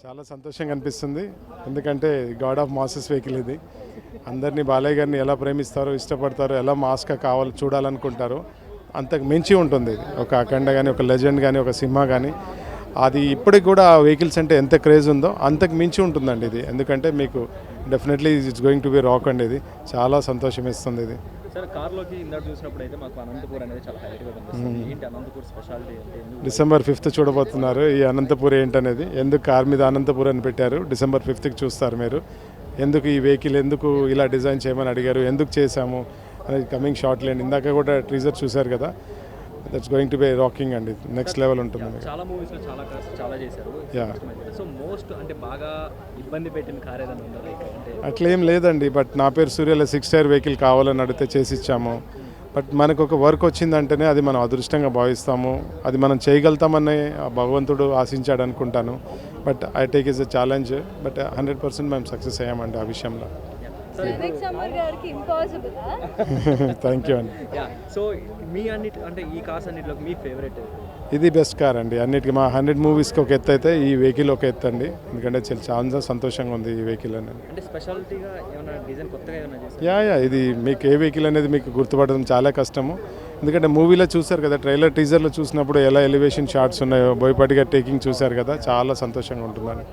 చాలా సంతోషంగా అనిపిస్తుంది. ఎందుకంటే గాడ్ ఆఫ్ మాసెస్ వెహికల్ ఇది. అందరినీ బాలయ్య గారిని ఎలా ప్రేమిస్తారో, ఇష్టపడతారో, ఎలా మాస్గా కావాలి చూడాలనుకుంటారో అంతకు మించి ఉంటుంది ఇది. ఒక అఖండ కానీ, ఒక లెజెండ్ కానీ, ఒక సింహ కానీ, అది ఇప్పటికి కూడా ఆ వెహికల్స్ అంటే ఎంత క్రేజ్ ఉందో అంతకు మించి ఉంటుందండి ఇది. ఎందుకంటే మీకు definitely it's going to be rock అండి. ఇది చాలా సంతోషం ఇస్తుంది ఇది. సార్ కార్లోకి ఇందాక చూసినప్పుడు అయితే మాకు అనంతపూర్ అనేది చాలా హైలైట్గా కనిపిస్తుంది. ఏంటి అనంతపూర్ స్పెషాలిటీ అంటే డిసెంబర్ 5th చూడబోతున్నారు ఈ అనంతపూర్ ఏంటనేది. ఎందుకు కార్ మీద అనంతపూర్ అని పెట్టారు, డిసెంబర్ 5th చూస్తారు మీరు. ఎందుకు ఈ వెహికల్ ఎందుకు ఇలా డిజైన్ చేయమని అడిగారు, ఎందుకు చేశాము అనేది కమింగ్ షార్ట్లీ అండి. ఇందాక కూడా ట్రీజర్ చూశారు కదా, that's going to be rocking అండి. నెక్స్ట్ లెవెల్ ఉంటుంది. చాలా మూవీస్లో చాలా చేశారు. సో మోస్ట్ అంటే బాగా ఇబ్బంది పెట్టిన కార్ ఏదైనా ఉందా? అంటే అట్లా ఏం లేదండి. బట్ నా పేరు సూర్యలో 6 టైర్ వెహికల్ కావాలని అడిగితే చేసి ఇచ్చాము. బట్ మనకు ఒక వర్క్ వచ్చిందంటేనే అది మనం అదృష్టంగా భావిస్తాము. అది మనం చేయగలుగుతామని భగవంతుడు ఆశించాడు అనుకుంటాను. But I take is a challenge. But 100% మేము సక్సెస్ అయ్యామండి ఆ విషయంలో. థ్యాంక్ యూ అండి. సో మీ అన్నిటి అంటే ఈ కార్స్ అన్నిటిలో మీ ఫేవరెట్ ఇది బెస్ట్ కార్ అండి. అన్నిటికీ మా 100 మూవీస్కి ఒక ఎత్తు అయితే ఈ వెహికల్ ఒక ఎత్తు అండి. ఎందుకంటే చాలా సంతోషంగా ఉంది ఈ వెహికల్ అనేది. అంటే స్పెషాలిటీగా ఏమైనా డిజైన్ కొత్తగా ఏమైనా చేస్తారు? యా ఇది మీకు ఏ వెహికల్ అనేది మీకు గుర్తుపడడం చాలా కష్టము. ఎందుకంటే మూవీలో చూసారు కదా, ట్రైలర్ టీజర్లో చూసినప్పుడు ఎలా ఎలివేషన్ షాట్స్ ఉన్నాయో, బోయపాటి గారు టేకింగ్ చూశారు కదా, చాలా సంతోషంగా ఉంటుందండి.